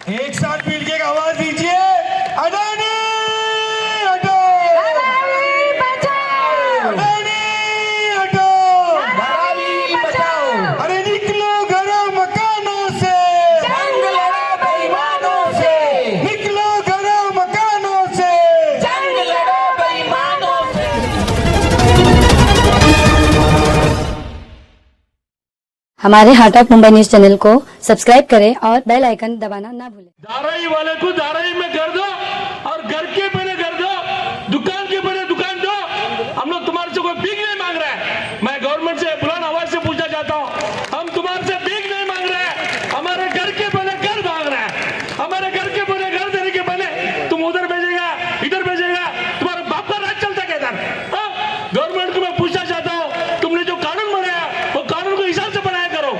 एक साथ मिलके आवाज दीजिए, अडानी हटो, धारावी बचाओ, अडानी हटो, धारावी बचाओ। अरे निकलो घरों मकानों से, जंग लड़ो बेईमानों से, निकलो घरों मकानों से, जंग लड़ो बेईमानों से। हमारे हाट ऑफ मुंबई न्यूज चैनल को सब्सक्राइब करें और बेल आइकन दबाना ना भूलें। धारावी वाले को धारावी में कर दो और घर के पहले कर दो, दुकान के पहले दुकान दो। हम लोग तुम्हारे से कोई भीख नहीं मांग रहे हैं। मैं गवर्नमेंट से बुलंद आवाज से पूछना चाहता हूँ, हम तुम्हारे से भीख नहीं मांग रहे हैं। हमारे घर के पहले घर मांग रहे हैं। हमारे घर के पहले घर देने के पहले तुम उधर भेजेगा, इधर भेजेगा, तुम्हारे बाप का राज चलता है इधर। गवर्नमेंट को मैं पूछना चाहता हूँ, तुमने जो कानून बनाया वो कानून को हिसाब से बनाया करो।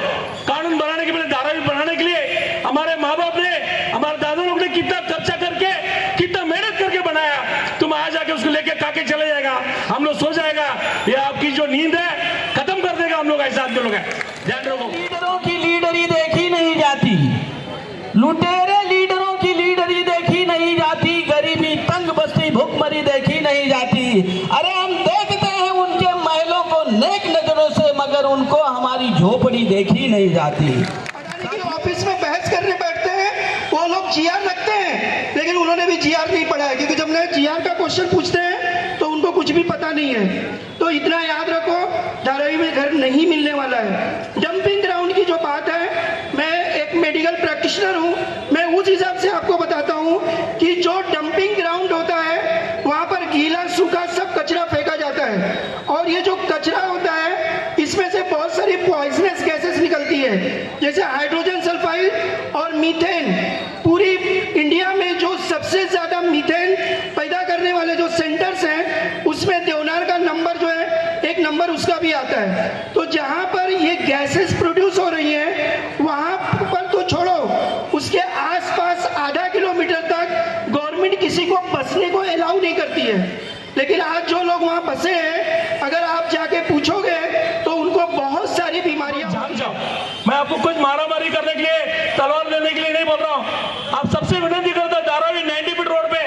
कानून बनाने के पहले धारावी बनाने के लिए हमारे माँ बाप ने, हमारे दादा लोग ने कितना खर्चा करके, कितना मेहनत करके बनाया। तुम आ जाके उसको लेके काके चले जाएगा, हम लोग सो जाएगा, ये आपकी जो नींद है खत्म कर देगा। हम लोग ऐसा आदमी लोग हैं, ध्यान रखो। लीडरों की लीडरी देखी नहीं जाती, लुटेरे लीडरों की लीडरी देखी नहीं जाती, गरीबी तंग बस्ती भूखमरी देखी नहीं जाती। अरे हम देखते हैं उनके महलों को नेक नजरों से, मगर उनको हमारी झोपड़ी देखी नहीं जाती। अडानी के ऑफिस में बहस करने बैठते हैं, वो लोग जीआर रखते हैं, लेकिन उन्होंने भी जीआर नहीं पढ़ा है, क्योंकि जब मैं जीआर का क्वेश्चन पूछते हैं तो उनको कुछ भी पता नहीं है। तो इतना याद रखो, धारावी में घर नहीं मिलने वाला है। डंपिंग ग्राउंड की जो बात है, मैं एक मेडिकल प्रैक्टिशनर हूँ, मैं उस हिसाब से आपको बताता हूँ कि जो डंपिंग ग्राउंड होता है वहाँ पर गीला सूखा सब कचरा फेंका जाता है, और ये जो कचरा होता है इसमें से बहुत सारी पॉइजनस गैसेस निकलती है, जैसे हाइड्रोजन सल्फाइड और मीथेन। पूरी इंडिया में जो सबसे ज्यादा मीथेन पैदा करने वाले जो सेंटर्स हैं उसमें देवनार का नंबर जो है, एक नंबर उसका भी आता है। तो जहां पर ये गैसेस प्रोड्यूस हो रही हैं वहां पर तो छोड़ो, उसके आसपास आधा किलोमीटर तक गवर्नमेंट किसी को बसने को अलाउ नहीं करती है। लेकिन आज जो लोग वहां बसे हैं, अगर आप जाके पूछोगे तो उनको बहुत सारी बीमारियां। जान जाओ, मैं आपको कुछ मारामारी करने के लिए, तलवार लेने के लिए नहीं बोल रहा हूँ। आप सबसे विनती करता हूँ, धारावी 90 फीट रोड पे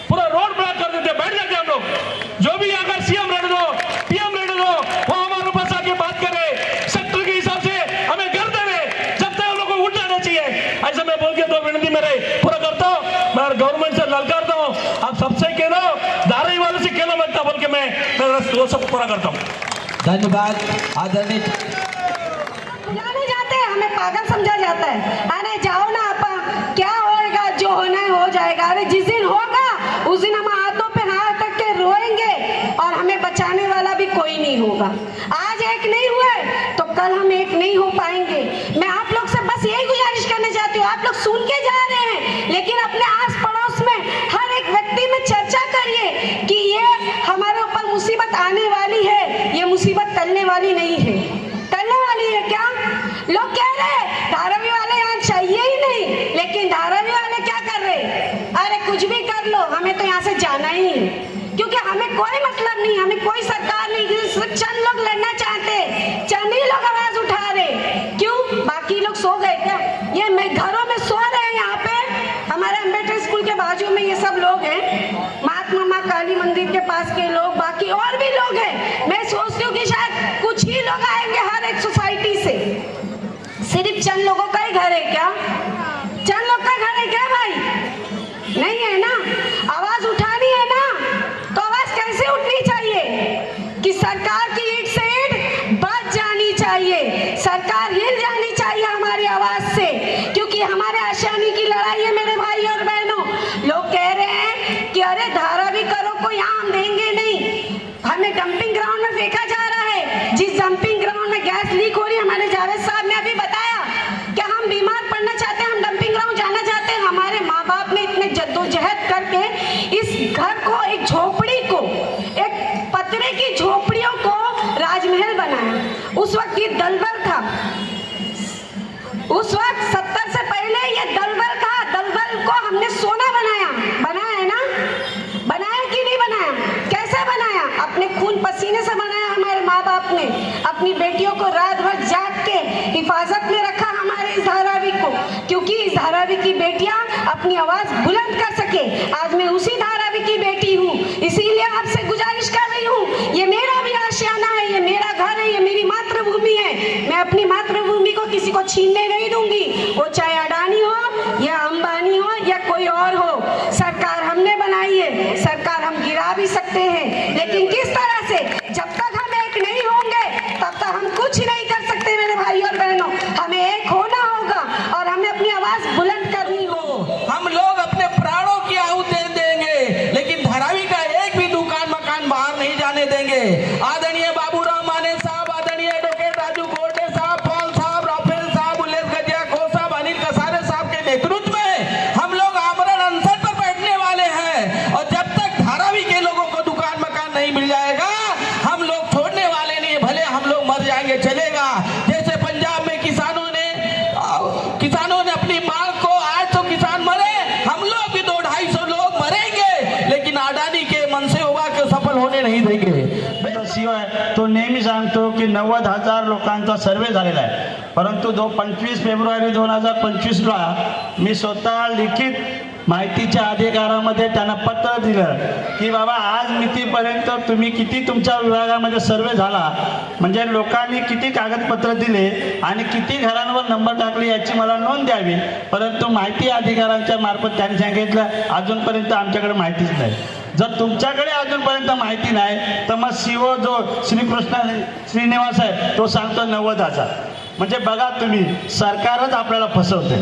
पूरा रोड ब्लॉक कर देते, बैठ जाते हम लोग। जो भी अगर सीएम लड़ दो, पीएम लड़ दो, वो हमारे पास आके बात करे, सेक्टर के हिसाब से हमें कर देवे, जब तक हम लोग को उठ जाना चाहिए। ऐसा मैं बोल के तो विनती मेरे पूरा करता हूँ। मैं गवर्नमेंट से ललकारता हूँ, आप सबसे कह दो, धारावी वाले से कहना लगता बोल के मैं वो सब पूरा करता हूँ। धन्यवाद आदरणीय। बुलाने जाते हैं, हमें पागल समझा जाता है। अरे जाओ ना आपा, क्या होएगा, जो होना है हो जाएगा। अरे जिस दिन होगा उस दिन हम हाथों पे हाथ रख के रोएंगे और हमें बचाने वाला भी कोई नहीं होगा। आज एक नहीं हुए तो कल हम एक नहीं हो पाएंगे। मैं आप लोग से बस यही गुजारिश करना चाहती हूँ, आप लोग सुन के जा रहे हैं, लेकिन अपने आस पड़ोस में हर एक व्यक्ति में चर्चा करिए कि ये हमारे ऊपर मुसीबत आने वाली है, ये मुसीबत टलने वाली नहीं है। टलने वाली है क्या? लोग कह रहे हैं धारावी वाले यहाँ चाहिए ही नहीं, लेकिन धारावी वाले क्या कर रहे? अरे कुछ भी कर लो, हमें तो यहाँ से जाना ही है, क्योंकि हमें कोई मतलब नहीं, हमें कोई सरकार नहीं। सिर्फ चंद लोग लड़ना चाहते, चंद ही लोग आवाज उठा रहे। क्यों? बाकी लोग सो गए क्या? ये मैं घरों में सो रहे हैं। यहाँ पे हमारे अम्बेडकर स्कूल के बाजू में ये सब लोग हैं, महात्मा माँ काली मंदिर के पास के लोग, बाकी और भी लोग हैं। मैं सोचती हूँ कि शायद कुछ ही लोग आएंगे हर एक सोसाइटी से। सिर्फ चंद लोगों का ही घर है क्या? चंद लोग का घर है क्या भाई? नहीं है ना। आवाज उठानी है ना, तो आवाज कैसे उठनी चाहिए कि सरकार की ईंट से ईंट बच जानी चाहिए, सरकार हिल जानी चाहिए हमारी आवाज से, क्योंकि हमारे आशानी की लड़ाई है मेरे भाई और बहनों। लोग कह रहे हैं कि अरे धारावी करो, कोई आम देंगे नहीं, हमें डंपिंग ग्राउंड में फेंका जा रहा है। जिस डंपिंग ग्राउंड में गैस लीक हो रही है, हमारे जावेद साहब ने अभी बताया कि हम बीमार पड़ना चाहते हैं, हम डंपिंग ग्राउंड जाना चाहते हैं। हमारे माँ बाप ने इतने जद्दोजहद करके इस घर को, एक झोपड़ी को, एक पतरे की झोपड़ियों को राजमहल बनाया। उस वक्त ये दलदल था, उस वक्त 70 से पहले ये दलदल था। दलदल को हमने सोना बनाया। बनाया है ना? बनाया कि नहीं बनाया? कैसे बनाया? अपने खून पसीने से बनाया। हमारे माँ बाप ने अपनी बेटियों को रात भर जाग के हिफाजत में रखा हमारे इस धारावी को, क्योंकि इस धारावी की बेटियां अपनी आवाज बुलंद कर सके। आज मैं उसी धारावी की बेटी हूँ, इसीलिए आपसे गुजारिश कर रही हूँ, ये मेरा भी आशियाना है, ये मेरा घर है, ये मेरी मातृभूमि है। मैं अपनी मातृभूमि को किसी को छीनने नहीं दूंगी, वो चाहे अडानी हो या अंबानी हो या कोई और हो। सरकार हमने बनाई है, सरकार हम गिरा भी सकते हैं, लेकिन किस तरह से? जब तक हम एक नहीं होंगे तब तक हम कुछ नहीं कर सकते मेरे भाई और बहनों। हमें एक होना होगा और हमें अपनी आवाज बुलंद करनी हो। हम लोग अपने प्राणों की आहुति देंगे, लेकिन धारावी का एक भी दुकान मकान बाहर नहीं जाने देंगे। आदरणीय बाबूराव माने साहब, आदरणीय एडवोकेट राजू गोटे साहब, पॉल साहब, राफेल साहब, उल्लेस गजिया खो साहब, अनिल कसारे साहब के नेतृत्व में हम लोग आमरण अनशन पर बैठने वाले हैं। और जब तक धारावी के लोगों को दुकान मकान नहीं मिल जाएगा, हम लोग छोड़ने वाले नहीं। भले हम लोग मर जाएंगे चलेगा, जैसे पंजाब में किसानों ने अपनी मांग को, 800 किसान मरे, हम लोग भी 200-250 लोग मरेंगे, लेकिन अडानी के मनसे उभा के सफल होने नहीं देंगे। शिवाय तो नेहमी सांगतो की 90,000 लोकांचा सर्वे झालेला आहे, परंतु 25 फेब्रुवारी 2025ला मी स्वतः लिखित माहितीच्या अधिकारामध्ये त्यांना पत्र दिलं की बाबा आज मितीपर्यंत तुम्ही किती तुमच्या विभागामध्ये सर्वे झाला, म्हणजे लोकांनी किती कागदपत्र दिले आणि किती घरांवर नंबर टाकले याची मला नोंद द्यावी। परंतु माहिती अधिकाऱ्यांच्या मार्फत त्यांनी सांगितलं अजूनपर्यंत आमच्याकडे माहितीच नाही। जर तुमच्याकडे अजूनपर्यंत माहिती नाही तर मग सीओ जो श्रीकृष्ण श्रीनिवास आहे तो सांगतो 90,000। म्हणजे बघा तुम्ही, सरकारच आपल्याला फसवते।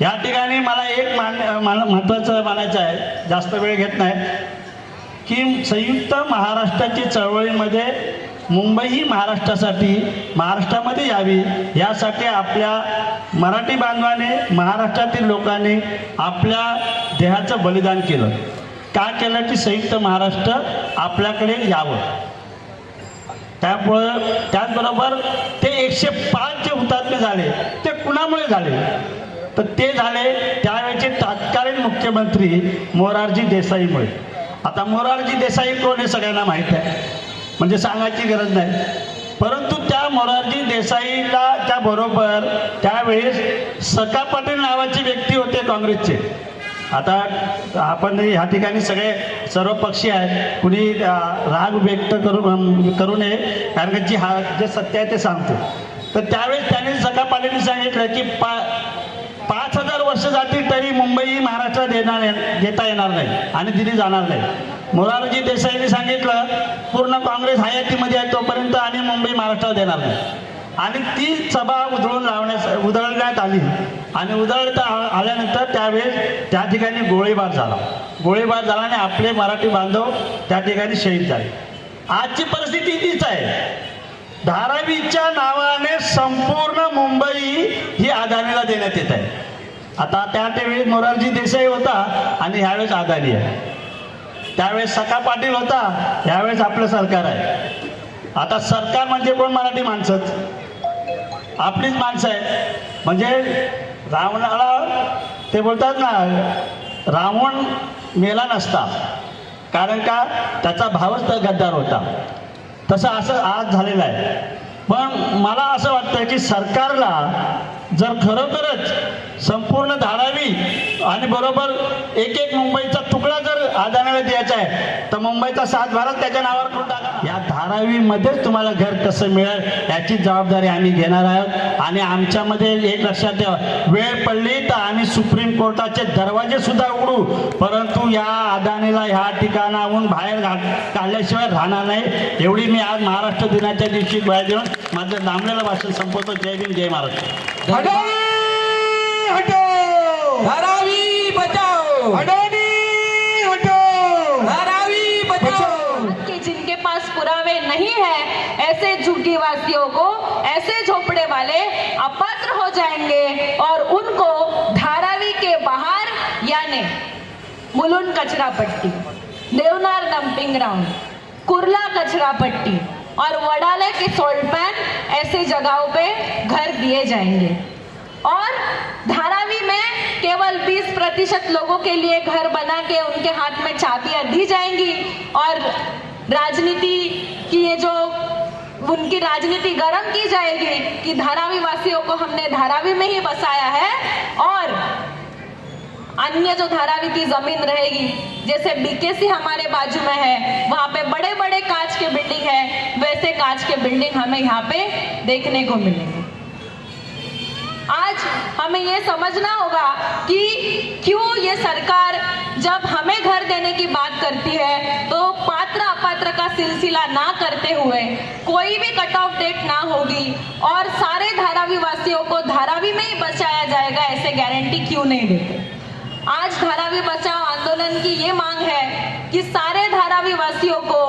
या ठिकाणी मला एक महत्त्वाचं मानायचं आहे, जास्त वेळ घेत नाही, की संयुक्त महाराष्ट्राची चळवळीमध्ये मुंबई ही महाराष्ट्रामध्ये यावी यासाठी आपल्या मराठी बांधवाने, महाराष्ट्रातील लोकांनी आपल्या देहाचं बलिदान केलं। का केलं? की संयुक्त महाराष्ट्र आपल्याकडे यावं। त्याचबरोबर ते 105 जे हुतात्मे झाले ते कुणामुळे झाले? तर ते झाले त्यावेळेचे तत्कालीन मुख्यमंत्री मोरारजी देसाईमुळे। आता मोरारजी देसाई कोण हे सगळ्यांना माहीत आहे, म्हणजे सांगायची गरज नाही। परंतु त्या मोरारजी देसाईला त्या बरोबर त्यावेळेस सखा पाटील नावाची व्यक्ती होते काँग्रेसचे। आता आपण ह्या ठिकाणी सगळे सर्वपक्षीय आहेत, कुणी राग व्यक्त करू नये, कारण की जे सत्य आहे ते सांगतो। तर त्यावेळेस त्यांनी सखा पाटीलने सांगितलं की 5,000 वर्ष जातील तरी मुंबई महाराष्ट्रात देता येणार नाही आणि दिली जाणार नाही। मोरारजी देसाईंनी सांगितलं पूर्ण काँग्रेस हयातीमध्ये आहे तोपर्यंत आणि मुंबई महाराष्ट्रात देणार नाही। आणि ती सभा उधळण्यात आली आणि उधळता आल्यानंतर त्यावेळेस त्या ठिकाणी गोळीबार झाला आणि आपले मराठी बांधव त्या ठिकाणी शहीद झाले। आजची परिस्थिती तीच आहे, धारावीच्या नावाने संपूर्ण मुंबई ही अदानीला देण्यात येत आहे। आता त्यावेळी मोरारजी देसाई होता आणि ह्यावेळेस अदानी आहे, त्यावेळेस सखा पाटील होता, ह्यावेळेस आपलं सरकार आहे। आता सरकार म्हणजे कोण? मराठी माणसंच, आपलीच माणसं आहे। म्हणजे रावणाला ते बोलतात ना, रावण मेला नसता, कारण का त्याचा भावच तर गद्दार होता। तसं असं आज झालेलं आहे। पण मला असं वाटतं की सरकारला जर खरोखरच संपूर्ण धारावी आणि बरोबर एक मुंबईचा तुकडा जर अदानीला द्यायचा आहे तर मुंबईचा 7 भारत त्याच्या नावावर करून टाका। या धारावीमध्येच तुम्हाला घर कसं मिळेल याची जबाबदारी आम्ही घेणार आहोत। आणि आमच्यामध्ये एक लक्षात ठेवा, वेळ पडली तर आम्ही सुप्रीम कोर्टाचे दरवाजे सुद्धा उघडू, परंतु या अदानीला ह्या ठिकाणाहून बाहेर काढल्याशिवाय राहणार नाही। एवढी मी आज महाराष्ट्र दिनाच्या दिवशी बाहेर देऊन माझं लांबलेलं भाषण संपवतो। जय भीम, जय महाराष्ट्र। धारावी बचाओ, अडानी हटो, धारावी बचाओ। कि जिनके पास पुरावे नहीं है ऐसे झुग्गीवासियों को, ऐसे झोपड़े वाले अपात्र हो जाएंगे और उनको धारावी के बाहर यानी मुलुंड कचरा पट्टी, देवनार डंपिंग ग्राउंड, कुर्ला कचरा पट्टी और वडाले के सोल्ट पैन ऐसे जगहों पे घर दिए जाएंगे। और धारावी में केवल 20% लोगों के लिए घर बना के उनके हाथ में चाबियां दी जाएंगी और राजनीति की ये जो उनकी राजनीति गर्म की जाएगी कि धारावी वासियों को हमने धारावी में ही बसाया है और अन्य जो धारावी की जमीन रहेगी, जैसे बीकेसी हमारे बाजू में है, वहां पे बड़े बड़े कांच के बिल्डिंग है, वैसे कांच के बिल्डिंग हमें यहाँ पे देखने को मिलेंगे। आज हमें ये समझना होगा कि क्यों ये सरकार जब हमें घर देने की बात करती है तो पात्र अपात्र का सिलसिला ना करते हुए कोई भी कट ऑफ डेट ना होगी और सारे धारावी वासियों को धारावी में ही बचाया जाएगा, ऐसे गारंटी क्यों नहीं देते। आज धारावी बचाओ आंदोलन की ये मांग है कि सारे धारावी वासियों को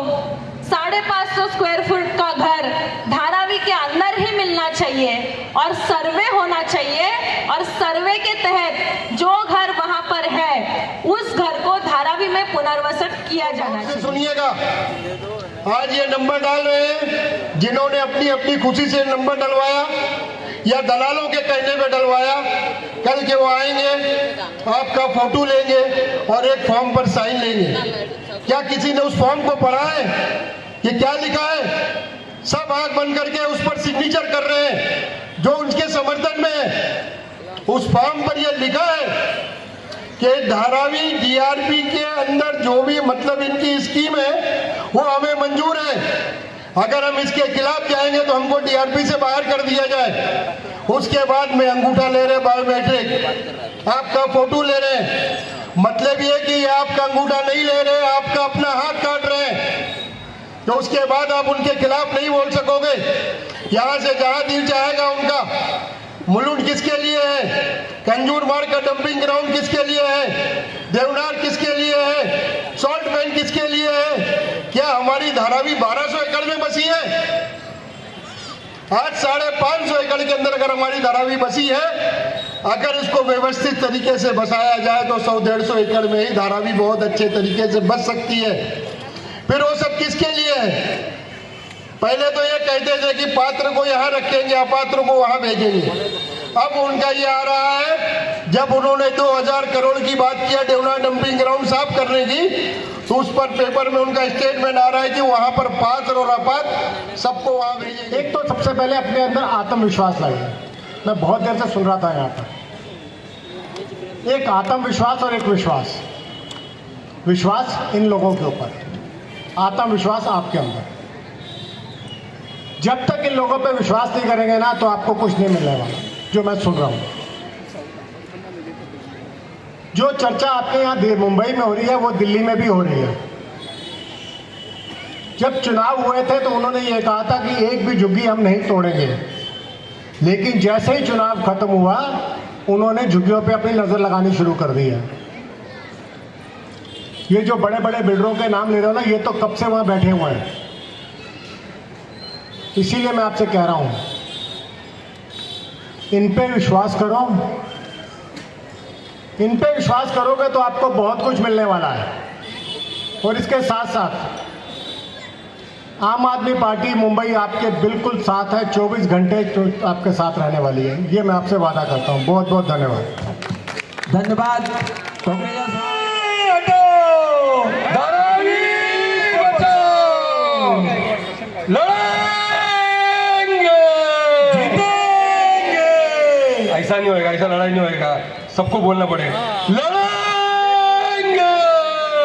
550 स्क्वायर फुट का घर धारावी के अंदर ही मिलना चाहिए और सर्वे होना चाहिए, और सर्वे के तहत जो घर वहां पर है उस घर को धारावी में पुनर्वसित किया जाना चाहिए। सुनिएगा, आज ये नंबर डाल रहे हैं जिन्होंने अपनी अपनी खुशी से नंबर डलवाया या दलालों के कहने पे डलवाया, कल के वो आएंगे, आपका फोटो लेंगे और एक फॉर्म पर साइन लेंगे। क्या किसी ने उस फॉर्म को पढ़ा है? ये क्या लिखा है? सब आंख बंद करके उस पर सिग्नेचर कर रहे हैं जो उनके समर्थन में है। उस फॉर्म पर यह लिखा है कि धारावी डीआरपी के अंदर जो भी मतलब इनकी स्कीम है वो हमें मंजूर है। अगर हम इसके खिलाफ जाएंगे तो हमको डीआरपी से बाहर कर दिया जाए। उसके बाद में अंगूठा ले रहे, बायोमेट्रिक, आपका फोटो ले रहे। मतलब ये कि ये आपका अंगूठा नहीं ले रहे, आपका अपना हाथ काट रहे हैं, तो उसके बाद आप उनके खिलाफ नहीं बोल सकोगे। यहाँ से जहाँ दिल चाहेगा उनका। मुलुंड किसके लिए है? कंजूर मार्ग का डंपिंग ग्राउंड किसके लिए है? देवनार किसके लिए है? सॉल्ट पैन किसके लिए है? क्या हमारी धारावी 1200 एकड़ में बसी है? आज 550 एकड़ के अंदर अगर हमारी धारावी बसी है, अगर इसको व्यवस्थित तरीके से बसाया जाए तो 100-150 एकड़ में ही धारावी बहुत अच्छे तरीके से बच सकती है। फिर वो सब किसके लिए है? पहले तो ये कहते थे कि पात्र को यहाँ रखेंगे, अपात्र को वहां भेजेंगे। अब उनका ये आ रहा है, जब उन्होंने 2000 करोड़ की बात किया देवनार डंपिंग ग्राउंड साफ करने की, तो उस पर पेपर में उनका स्टेटमेंट आ रहा है कि वहां पर पात्र और अपात्र सबको वहां भेजेंगे। एक तो सबसे पहले अपने अंदर आत्मविश्वास लाइए। मैं बहुत देर से सुन रहा था यहाँ पर, एक आत्मविश्वास और एक विश्वास। विश्वास इन लोगों के ऊपर, आत्मविश्वास आपके अंदर। जब तक इन लोगों पे विश्वास नहीं करेंगे ना तो आपको कुछ नहीं मिलने वाला। जो मैं सुन रहा हूँ, जो चर्चा आपके यहाँ मुंबई में हो रही है वो दिल्ली में भी हो रही है। जब चुनाव हुए थे तो उन्होंने ये कहा था कि एक भी झुग्गी हम नहीं तोड़ेंगे, लेकिन जैसे ही चुनाव खत्म हुआ उन्होंने झुग्गियों पे अपनी नजर लगानी शुरू कर दी है। ये जो बड़े बड़े बिल्डरों के नाम ले रहे हो ना, ये तो कब से वहां बैठे हुए हैं। इसीलिए मैं आपसे कह रहा हूं, इन पे विश्वास करो। इन पे विश्वास करोगे तो आपको बहुत कुछ मिलने वाला है। और इसके साथ साथ आम आदमी पार्टी मुंबई आपके बिल्कुल साथ है, 24 घंटे आपके साथ रहने वाली है। ये मैं आपसे वादा करता हूं। बहुत बहुत धन्यवाद। धन्यवाद। धारावी बचाओ, लड़ेंगे, जीतेंगे। ऐसा नहीं होएगा, ऐसा लड़ाई नहीं होएगा, सबको बोलना पड़ेगा। लड़ेंगे,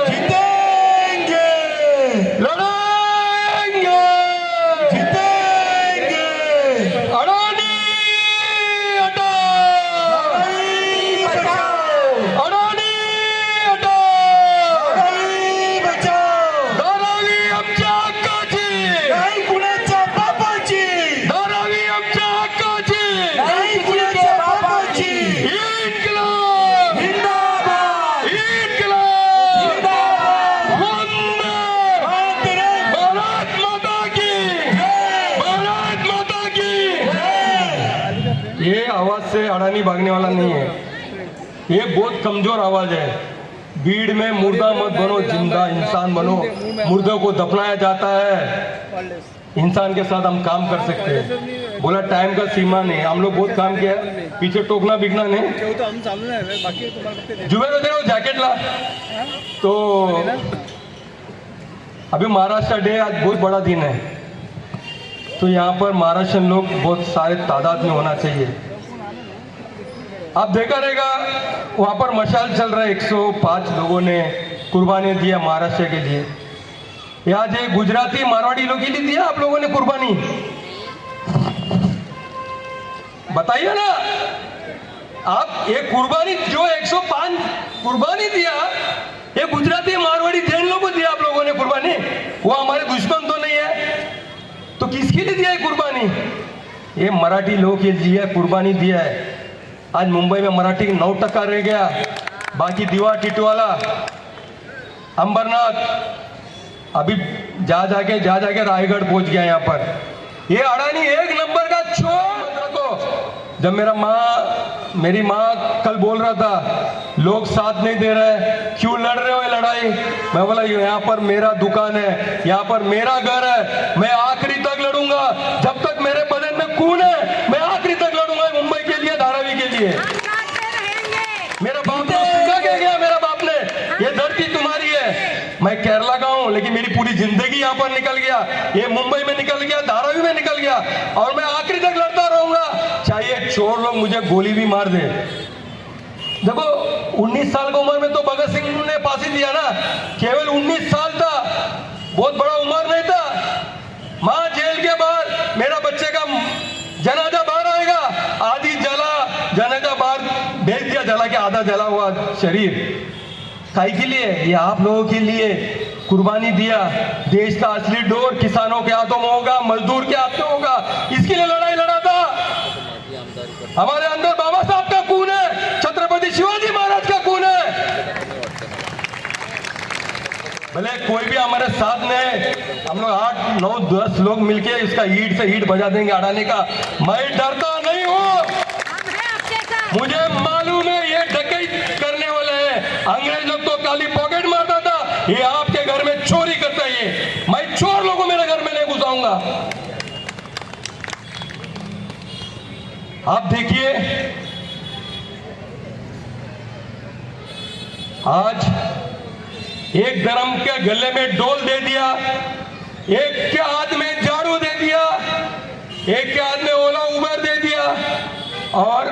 जीतेंगे, लड़ेंगे, जीतेंगे। अडानी हटाओ, अडानी हटाओ, धारावी आमच्या हक्काची, नाही कुणाच्या बापाची, धारावी आमच्या हक्काची, नाही कुणाच्या बापाची। इन्कलाब जिंदाबाद, इन्कलाब जिंदाबाद, वंदे मातरम, भारत माता की जय, भारत माता की जय। ये आवाज से अडानी भागने वाला नहीं है, ये बहुत कमजोर आवाज है। भीड़ में मुर्दा मत बनो, जिंदा इंसान बनो। मुर्दों को दफनाया जाता है, इंसान के साथ हम काम कर सकते हैं। बोला टाइम का सीमा नहीं, हम लोग बहुत काम किया, पीछे टोकना बिकना नहीं। जुबेर देखो जैकेट ला। तो अभी महाराष्ट्र डे आज बहुत बड़ा दिन है, तो यहाँ पर महाराष्ट्र लोग बहुत सारे तादाद में होना चाहिए। आप देखा रहेगा वहाँ पर मशाल चल रहा है, 105 लोगों ने कुर्बानी दिया महाराष्ट्र के लिए। यहाँ जो गुजराती मारवाड़ी लोग के लिए दिया आप लोगों ने कुर्बानी, बताइए ना आप। ये कुर्बानी जो 105 कुर्बानी दिया, ये गुजराती मारवाड़ी जैन लोगों को दिया आप लोगों ने कुर्बानी। वो हमारे दुश्मन तो नहीं है, तो किसके लिए दिया है कुर्बानी? ये मराठी लोगों के लिए कुर्बानी दिया है। आज मुंबई में मराठी 9% रह गया, बाकी दीवा टिटवाला अंबरनाथ अभी जा जाके रायगढ़ पहुंच गया यहाँ पर। ये अडानी 1 नंबर का चोर को। जब मेरी माँ कल बोल रहा था लोग साथ नहीं दे रहे, क्यों लड़ रहे हो ये लड़ाई? मैं बोला यहाँ पर मेरा दुकान है, यहाँ पर मेरा घर है, मैं आखिरी तक लड़ूंगा। जब तक मेरे बदन में खून है मैं आखिरी तक लड़ूंगा मुंबई के लिए, धारावी के लिए। मेरा बाप ने सिखा के गया, मेरा बाप ने, ये धरती तुम्हारी है। मैं केरला का हूं लेकिन मेरी पूरी जिंदगी यहाँ पर निकल गया, ये मुंबई में निकल गया, धारावी में निकल गया, और मैं आखिरी तक लड़ता रहूंगा, चाहे चोर लोग मुझे गोली भी मार दे। देखो 19 साल की उम्र में तो भगत सिंह ने फांसी दिया ना, केवल 19 साल था, बहुत बड़ा उम्र नहीं था। माँ जेल के बाहर मेरा बच्चे का जनाजा बाहर आएगा, आधी जला जनाजा बाहर भेज दिया, जला के आधा जला हुआ शरीर। काहे के लिए? ये आप लोगों के लिए कुर्बानी दिया। देश का असली डोर किसानों के हाथों में होगा, मजदूर के हाथ में होगा, इसके लिए लड़ाई लड़ा था। हमारे अंदर बाबा साहब का खून है, छत्रपति शिवाजी महाराज का खून है। भले कोई भी हमारे साथ में, हम लोग 8, 9, 10 लोग मिलके इसका ईंट से ईंट बजा देंगे अडानी का। मैं डरता नहीं हूँ, मुझे मालूम है ये डकैत करने वाले हैं। अंग्रेज लोग तो काली पॉकेट मारता था, ये आपके घर में चोरी करता है। ये मैं चोर लोगों को मेरे घर में नहीं घुसाऊंगा। आप देखिए आज एक धर्म के गले में डोल दे दिया, एक के हाथ में झाड़ू दे दिया, एक के हाथ में ओला उबर दे दिया, और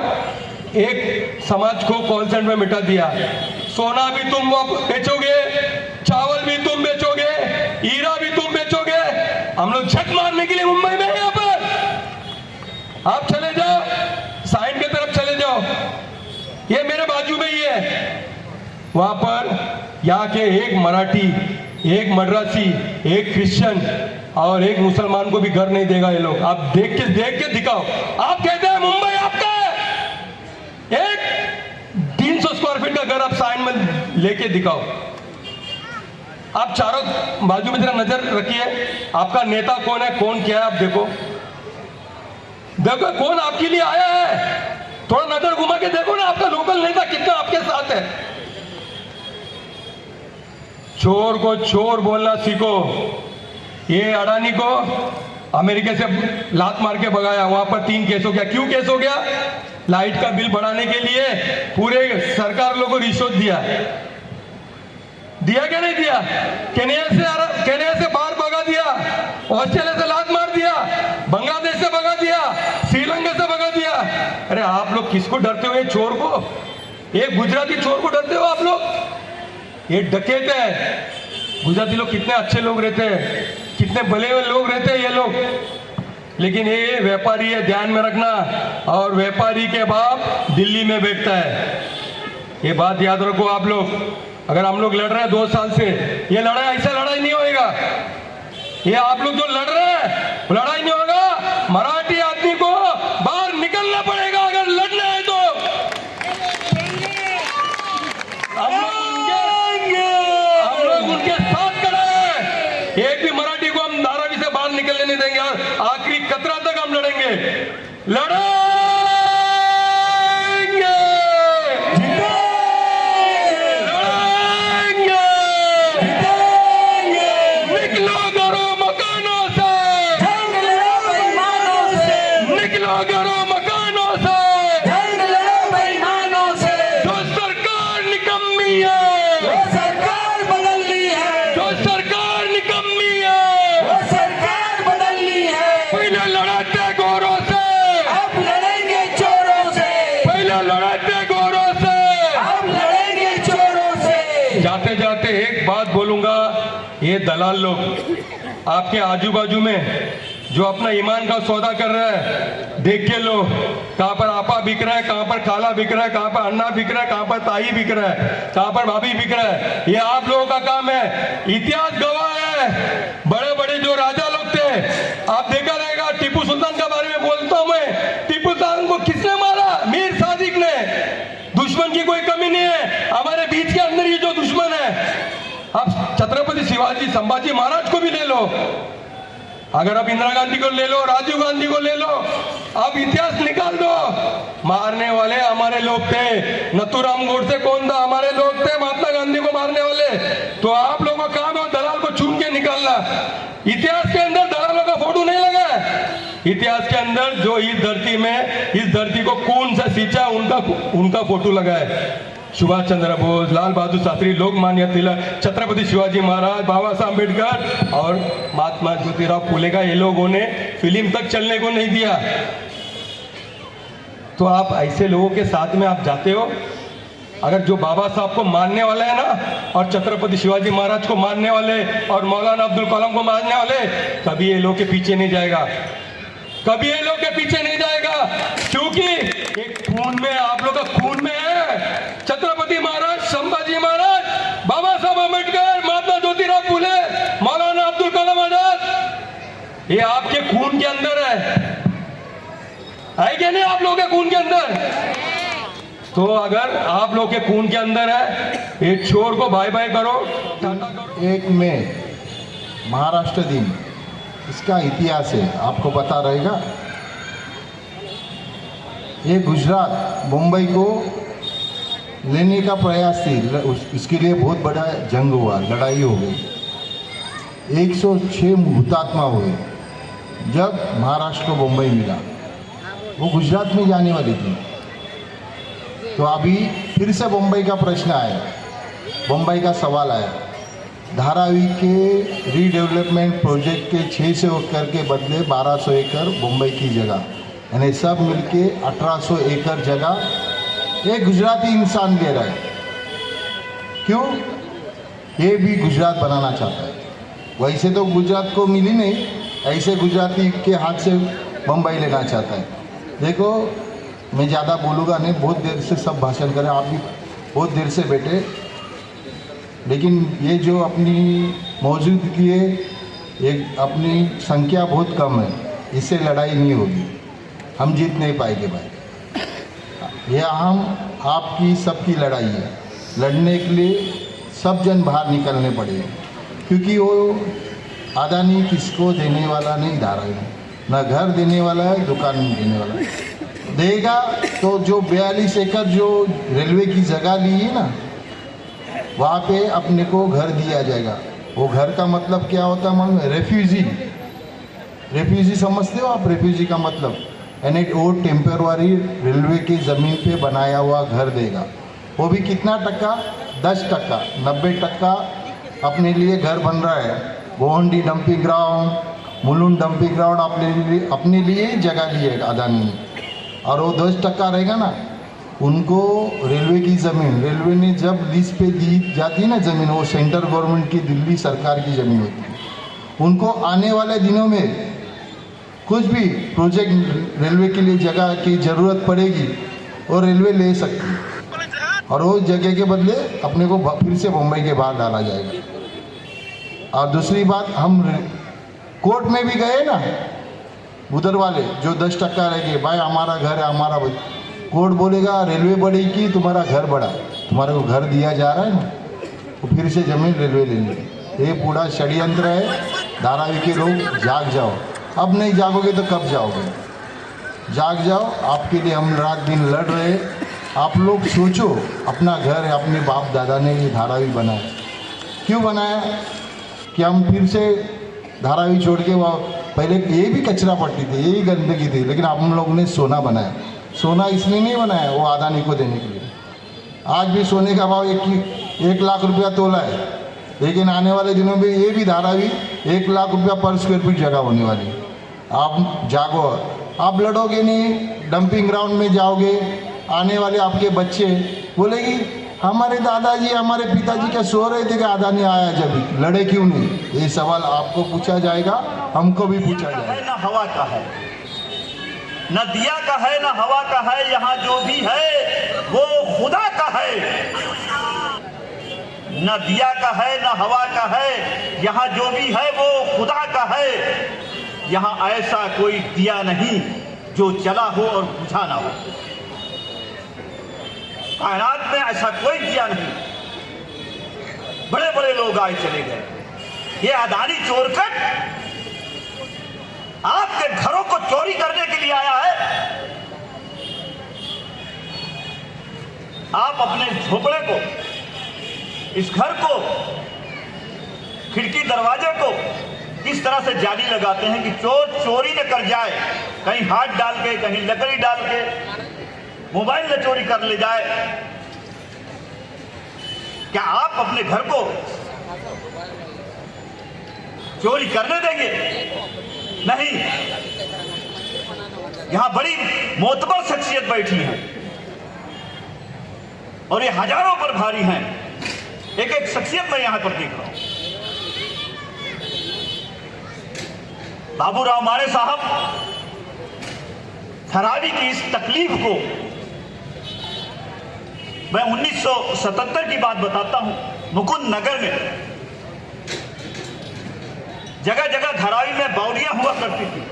एक समाज को कॉल सेंटर में मिटा दिया। सोना भी तुम बेचोगे, चावल भी तुम बेचोगे, हीरा भी तुम बेचोगे। हम लोग झक मारने के लिए मुंबई में है। यहाँ पर आप चले जाओ, साइन की तरफ चले जाओ, ये मेरे बाजू में ही है। वहां पर यहाँ के एक मराठी, एक मद्रासी, एक क्रिश्चियन और एक मुसलमान को भी घर नहीं देगा ये लोग। आप देख के दिखाओ। आप कहते हैं मुंबई आपका है, एक 300 स्क्वायर फीट का घर आप साइन में लेके दिखाओ। आप चारों बाजू में जरा नजर रखिए, आपका नेता कौन है, कौन क्या है, आप देखो कौन आपके लिए आया है। थोड़ा नजर घुमा के देखो ना, आपका लोकल नेता कितना आपके साथ है। चोर को चोर बोलना सीखो। ये अडानी को अमेरिका से लात मार के भगाया, वहां पर 3 केस हो गया। क्यों केस हो गया? लाइट का बिल बढ़ाने के लिए पूरे सरकार लोगों को रिश्वत दिया क्या नहीं दिया? केन्या से बाहर भगा दिया, ऑस्ट्रेलिया से लात मार दिया, बांग्लादेश से भगा दिया, श्रीलंका से भगा दिया। अरे आप लोग किसको डरते हो? ये चोर को, ये गुजराती चोर को डरते हो आप लोग? ये डकैत है। गुजराती लोग कितने अच्छे लोग रहते हैं, कितने भले हुए लोग रहते हैं ये लोग, लेकिन ये व्यापारी है, ध्यान में रखना। और व्यापारी के बाप दिल्ली में बैठता है, ये बात याद रखो आप लोग। अगर हम लोग लड़ रहे हैं 2 साल से, ये लड़ाई ऐसा लड़ाई नहीं होएगा। ये आप लोग जो लड़ रहे हैं लड़ाई नहीं होगा। मराठी आदमी को बाहर निकलना पड़ेगा अगर लड़ना है तो। हम लोग उनके साथ खड़े हैं। एक भी मराठी को हम धारावी से बाहर निकलने नहीं देंगे और आखिरी कतरा तक हम लड़ेंगे। लड़ेंगे, निकलो घरों मकानों से, निकलो घरों मकानों से, जो सरकार निकम्मी है, जो सरकार बदलनी है, जो सरकार निकम्मी है, वो सरकार बदलनी है। पहले लड़ाते गोरों से, अब जाते जाते एक बात बोलूंगा, ये दलाल लोग आपके आजू बाजू में जो अपना ईमान का सौदा कर रहा है, देख के लो कहाँ पर आपा बिक रहा है, कहाँ पर खाला बिक रहा है, कहाँ पर अन्ना बिक रहा है, कहाँ पर ताई बिक रहा है, कहाँ पर भाभी बिक रहा है। ये आप लोगों का काम है। इतिहास गवाह है, बड़े बड़े जो राजा लोग थे, आप देखा रहेगा, टीपू सुल्तान के बारे में बोलता हूं मैं, टीपू सुल्तान को किसने मारा? मीर सादिक ने। दुश्मन की कोई कमी नहीं है हमारे बीच के अंदर, ये जो दुश्मन है। अब छत्रपति शिवाजी संभाजी महाराज को भी ले लो, अगर आप इंदिरा गांधी को ले लो, राजीव गांधी को ले लो, आप इतिहास निकाल दो। मारने वाले हमारे लोग थे। नथुराम गोडसे कौन था? हमारे लोग थे, महात्मा गांधी को मारने वाले। तो आप लोगों का काम है दलाल को चुन के निकालना। इतिहास के अंदर दलालों का फोटो नहीं लगा है। इतिहास के अंदर जो इस धरती में, इस धरती को खून से सींचा, उनका फोटो लगा है। सुभाष चंद्र बोस, लाल बहादुर शास्त्री, लोकमान्य तिलक, छत्रपति शिवाजी महाराज, बाबा साहब अम्बेडकर और महात्मा ज्योतिराव फुले का ये लोगों ने फिल्म तक चलने को नहीं दिया। तो आप ऐसे लोगों के साथ में आप जाते हो। अगर जो बाबा साहब को मानने वाले हैं ना, और छत्रपति शिवाजी महाराज को मानने वाले, और मौलाना अब्दुल कलाम को मानने वाले, कभी ये लोग के पीछे नहीं जाएगा, कभी ये लोग के पीछे नहीं जाएगा। क्योंकि एक खून में, आप लोग का खून में है। छत्रपति महाराज, संभाजी महाराज, बाबा साहब अम्बेडकर, महात्मा ज्योतिराव फुले, मौलाना अब्दुल कलाम आजाद, ये आपके खून के अंदर है क्या नहीं? आप लोगों के खून के अंदर। तो अगर आप लोग के खून के अंदर है, एक छोर को बाय बाय करो, टाटा करो। 1 मई महाराष्ट्र दिन, इसका इतिहास है, आपको पता रहेगा। ये गुजरात मुंबई को लेने का प्रयास थी, इसके लिए बहुत बड़ा जंग हुआ, लड़ाई हो गई, 106 हुतात्मा हुए जब महाराष्ट्र को मुंबई मिला। वो गुजरात में जाने वाली थी। तो अभी फिर से मुंबई का प्रश्न आया, मुंबई का सवाल आया। धारावी के रीडेवलपमेंट प्रोजेक्ट के 600 एकड़ के बदले 1200 एकड़ मुंबई की जगह, यानी सब मिलके 1800 एकड़ जगह एक गुजराती इंसान ले रहा है। क्यों? ये भी गुजरात बनाना चाहता है। वैसे तो गुजरात को मिली नहीं, ऐसे गुजराती के हाथ से मुंबई लेना चाहता है। देखो, मैं ज़्यादा बोलूँगा नहीं, बहुत देर से सब भाषण करें, आप भी बहुत देर से बैठे, लेकिन ये जो अपनी मौजूदगी है, एक अपनी संख्या बहुत कम है, इससे लड़ाई नहीं होगी, हम जीत नहीं पाएंगे भाई। यह हम आपकी सबकी लड़ाई है। लड़ने के लिए सब जन बाहर निकलने पड़ेंगे, क्योंकि वो अदानी किसको देने वाला नहीं, धारावी ना घर देने वाला है, दुकान नहीं देने वाला है। देगा तो जो 42 एकड़ जो रेलवे की जगह ली है ना, वहाँ पे अपने को घर दिया जाएगा। वो घर का मतलब क्या होता है मालूम है? रेफ्यूजी समझते हो आप? रेफ्यूजी का मतलब यानी वो टेम्पररी रेलवे की ज़मीन पे बनाया हुआ घर देगा। वो भी कितना टक्का? 10%। 90% अपने लिए घर बन रहा है। Govandi dumping ground, Mulund dumping ground अपने लिए जगह ली है अदानी ने, और वो 10% रहेगा ना, उनको रेलवे की ज़मीन, रेलवे ने जब लीज पे दी जाती है ना ज़मीन, वो सेंट्रल गवर्नमेंट की, दिल्ली सरकार की ज़मीन होती है। उनको आने वाले दिनों में कुछ भी प्रोजेक्ट रेलवे के लिए जगह की ज़रूरत पड़ेगी और रेलवे ले सकती है, और वो जगह के बदले अपने को फिर से मुंबई के बाहर डाला जाएगा। और दूसरी बात, हम कोर्ट में भी गए ना, उधर वाले जो 10% रहेंगे, भाई हमारा घर है, हमारा, कोर्ट बोलेगा रेलवे बढ़ेगी, तुम्हारा घर बढ़ा, तुम्हारे को घर दिया जा रहा है ना, तो फिर से ज़मीन रेलवे ले लेगी। ये पूरा षड्यंत्र है। धारावी के लोग जाग जाओ, अब नहीं जागोगे तो कब जाओगे? जाग जाओ, आपके लिए हम रात दिन लड़ रहे। आप लोग सोचो, अपना घर है, अपने बाप दादा ने ये धारावी बनाया। क्यों बनाया? कि हम फिर से धारावी छोड़ के, वह पहले ये भी कचरा पट्टी थी, यही गंदगी थी, लेकिन हम लोग ने सोना बनाया। सोना इसलिए नहीं बनाया वो अदानी को देने के लिए। आज भी सोने का भाव 1 लाख रुपया तोला है, लेकिन आने वाले दिनों में ये भी धारावी 1 लाख रुपया पर स्क्वायर फीट जगह होने वाली है। आप जागो, आप लड़ोगे नहीं, डंपिंग ग्राउंड में जाओगे, आने वाले आपके बच्चे बोलेगी हमारे दादाजी हमारे पिताजी क्या सो रहे थे कि अदानी आया जब लड़े क्यों नहीं? ये सवाल आपको पूछा जाएगा, हमको भी पूछा जाएगा। न हवा का है, न दिया का है, न हवा का है, यहाँ जो भी है वो खुदा का है। न दिया का है, न हवा का है, यहाँ जो भी है वो खुदा का है। यहाँ ऐसा कोई दिया नहीं जो जला हो और बुझा ना हो। कायनात में ऐसा कोई दिया नहीं। बड़े बड़े लोग आए चले गए। ये अदानी चोरकट आपके घरों को चोरी करने के लिए आया है। आप अपने झोपड़े को, इस घर को, खिड़की दरवाजे को किस तरह से जाली लगाते हैं कि चोर चोरी न कर जाए, कहीं हाथ डाल के, कहीं लकड़ी डाल के, मोबाइल न चोरी कर ले जाए। क्या आप अपने घर को चोरी करने देंगे? नहीं। यहां बड़ी मोतबर शख्सियत बैठी है और ये हजारों पर भारी हैं। एक एक शख्सियत मैं यहां पर देख रहा हूं। बाबूराव मारे साहब धरावी की इस तकलीफ को मैं 1977 की बात बताता हूं। मुकुंद नगर में जगह जगह धरावी में बावड़ियां हुआ करती थी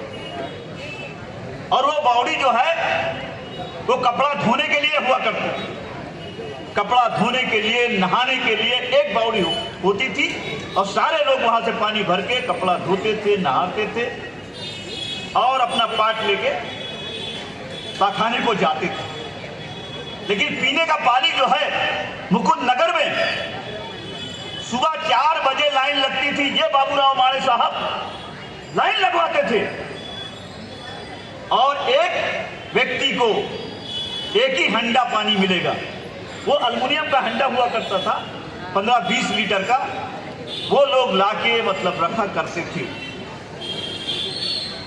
और वो बावड़ी जो है वो कपड़ा धोने के लिए हुआ करती थी। कपड़ा धोने के लिए, नहाने के लिए एक बावड़ी होती थी और सारे लोग वहां से पानी भर के कपड़ा धोते थे, नहाते थे और अपना पाट लेके पाखाने को जाते थे। लेकिन पीने का पानी जो है मुकुंद नगर में सुबह 4 बजे लाइन लगती थी। ये बाबूराव मारे साहब लाइन लगवाते थे और एक व्यक्ति को एक ही हंडा पानी मिलेगा। वो एल्युमिनियम का हंडा हुआ करता था, 15-20 लीटर का। वो लोग लाके मतलब रखा करते थे।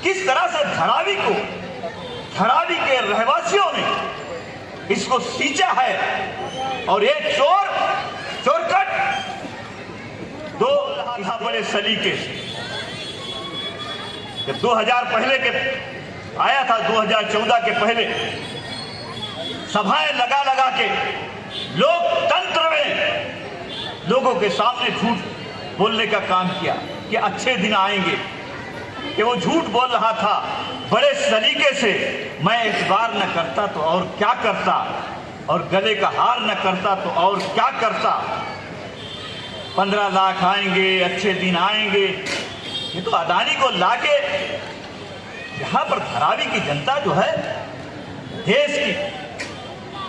किस तरह से धरावी को, धरावी के रहवासियों ने इसको सींचा है। और ये चोरकट दो यहां बड़े सलीके से जब 2000 पहले के आया था, 2014 के पहले सभाएं लगा लगा के लोकतंत्र में लोगों के सामने झूठ बोलने का काम किया कि अच्छे दिन आएंगे। कि वो झूठ बोल रहा था बड़े सलीके से। मैं इस बार न करता तो और क्या करता, और गले का हार न करता तो और क्या करता। 15 लाख आएंगे, अच्छे दिन आएंगे। ये तो अदानी को लाके यहाँ पर धरावी की जनता जो है देश की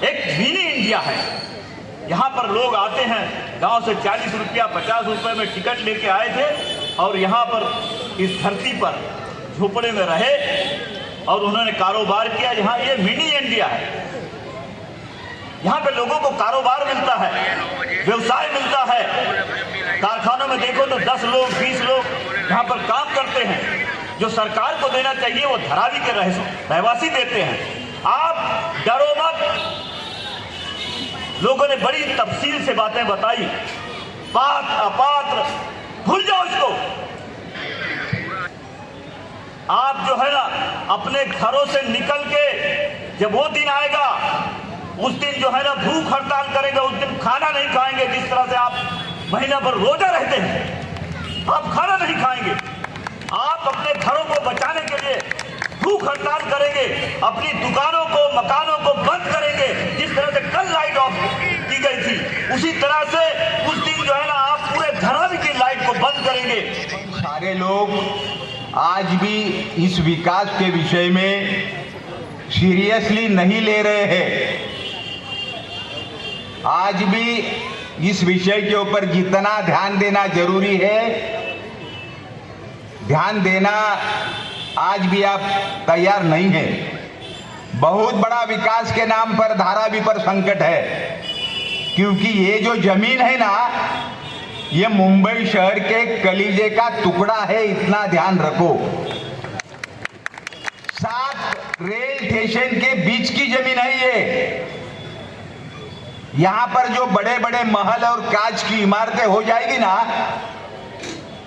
एक मिनी इंडिया है। यहाँ पर लोग आते हैं, गांव से 40 रुपया 50 रुपये में टिकट लेके आए थे और यहाँ पर इस धरती पर झोपड़े में रहे और उन्होंने कारोबार किया। यहाँ ये मिनी इंडिया है। यहाँ पे लोगों को कारोबार मिलता है, व्यवसाय मिलता है। कारखानों में देखो तो 10 लोग 20 लोग यहाँ पर काम करते हैं। जो सरकार को देना चाहिए वो धरावी के रहवासी देते हैं। आप डरो मत। लोगों ने बड़ी तफसील से बातें बताई। पात्र अपात्र भूल जाओ इसको। आप जो है ना अपने घरों से निकल के जब वो दिन आएगा उस दिन जो है ना भूख हड़ताल करेंगे। उस दिन खाना नहीं खाएंगे। जिस तरह से आप महीना भर रोजा रहते हैं, आप खाना नहीं खाएंगे। आप अपने घरों को बचाने के लिए भूख हड़ताल करेंगे, अपनी दुकानों को, मकानों को बंद करेंगे। जिस तरह से कल लाइट ऑफ की गई थी उसी तरह से उस दिन जो है ना आप पूरे धरावी की लाइट को बंद करेंगे। सारे लोग आज भी इस विकास के विषय में सीरियसली नहीं ले रहे हैं। आज भी इस विषय के ऊपर जितना ध्यान देना जरूरी है, ध्यान देना आज भी आप तैयार नहीं है। बहुत बड़ा विकास के नाम पर धारावी पर संकट है, क्योंकि ये जो जमीन है ना, ये मुंबई शहर के कलीजे का टुकड़ा है। इतना ध्यान रखो। 7 रेल स्टेशन के बीच की जमीन है यहाँ पर जो बड़े बड़े महल और कांच की इमारतें हो जाएगी ना,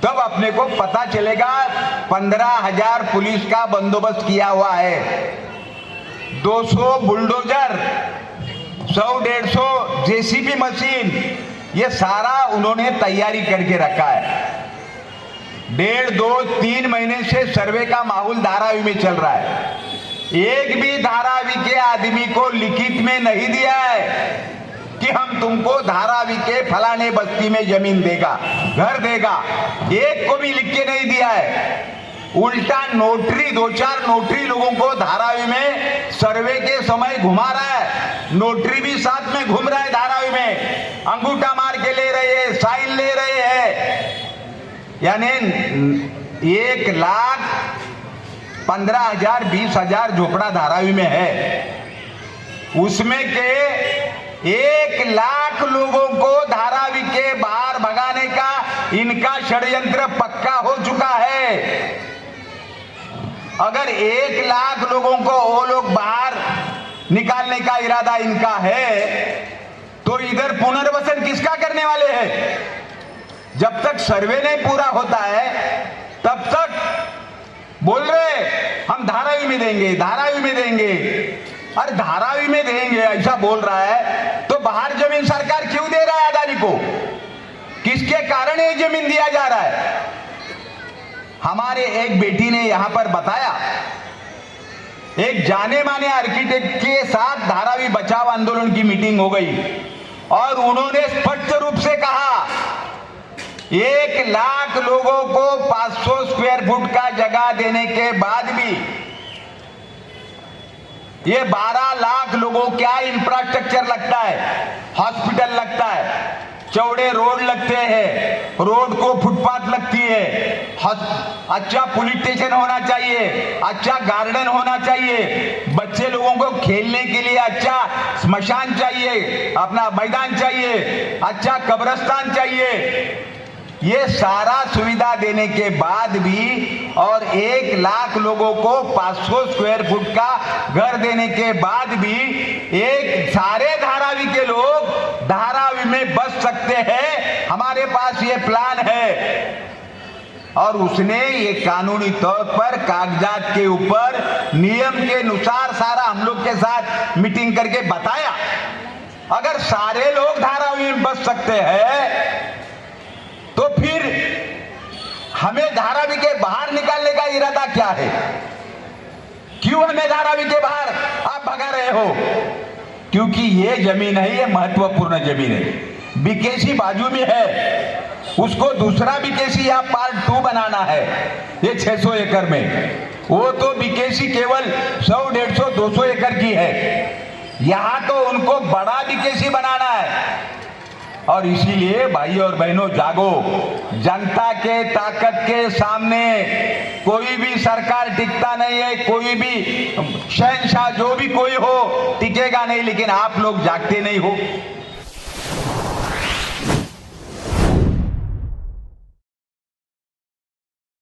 तब अपने को पता चलेगा 15,000 पुलिस का बंदोबस्त किया हुआ है, 200 बुलडोजर, 100-150 जेसीबी मशीन, ये सारा उन्होंने तैयारी करके रखा है। 1.5-2-3 महीने से सर्वे का माहौल धारावी में चल रहा है। एक भी धारावी के आदमी को लिखित में नहीं दिया है कि हम तुमको धारावी के फलाने बस्ती में जमीन देगा, घर देगा, एक को भी लिख के नहीं दिया है। उल्टा नोटरी, 2-4 नोटरी लोगों को धारावी में सर्वे के समय घुमा रहा है, नोटरी भी साथ में घूम रहा है धारावी में, अंगूठा मार के ले रहे हैं, साइन ले रहे हैं। यानी 1,15,000 20,000 झोपड़ा धारावी में है, उसमें के 1 लाख लोगों को धारावी के बाहर भगाने का इनका षड्यंत्र पक्का हो चुका है। अगर 1 लाख लोगों को वो लोग बाहर निकालने का इरादा इनका है, तो इधर पुनर्वसन किसका करने वाले हैं? जब तक सर्वे नहीं पूरा होता है तब तक बोल रहे हम धारावी में देंगे, धारावी में देंगे। अरे धारावी में देंगे ऐसा बोल रहा है तो बाहर जमीन सरकार क्यों दे रहा है अदानी को? किसके कारण ये जमीन दिया जा रहा है? हमारे एक बेटी ने यहां पर बताया, एक जाने माने आर्किटेक्ट के साथ धारावी बचाव आंदोलन की मीटिंग हो गई और उन्होंने स्पष्ट रूप से कहा 1 लाख लोगों को 500 स्क्वायर फुट का जगह देने के बाद भी ये 12 लाख लोगों क्या इंफ्रास्ट्रक्चर लगता है, हॉस्पिटल लगता है, चौड़े रोड लगते हैं, रोड को फुटपाथ लगती है, अच्छा पुलिस स्टेशन होना चाहिए, अच्छा गार्डन होना चाहिए, बच्चे लोगों को खेलने के लिए अच्छा स्मशान चाहिए, अपना मैदान चाहिए, अच्छा कब्रिस्तान चाहिए। ये सारा सुविधा देने के बाद भी और 1 लाख लोगों को 500 स्क्वायर फुट का घर देने के बाद भी एक सारे धारावी के लोग धारावी में बस सकते हैं, हमारे पास ये प्लान है। और उसने ये कानूनी तौर पर कागजात के ऊपर नियम के अनुसार सारा हम लोग के साथ मीटिंग करके बताया। अगर सारे लोग धारावी में बस सकते हैं तो फिर हमें धारावी के बाहर निकालने का इरादा क्या है? क्यों हमें धारावी के बाहर आप भगा रहे हो? क्योंकि ये जमीन है, ये महत्वपूर्ण जमीन है, बीकेसी बाजू में है, उसको दूसरा बीकेसी या पार्ट 2 बनाना है। ये 600 एकड़ में, वो तो बीकेसी केवल 100, 150, 200 एकड़ की है, यहां तो उनको बड़ा बीकेसी बनाना है। और इसीलिए भाई और बहनों जागो, जनता के ताकत के सामने कोई भी सरकार टिकता नहीं है, कोई भी शहंशाह जो भी कोई हो टिकेगा नहीं, लेकिन आप लोग जागते नहीं हो।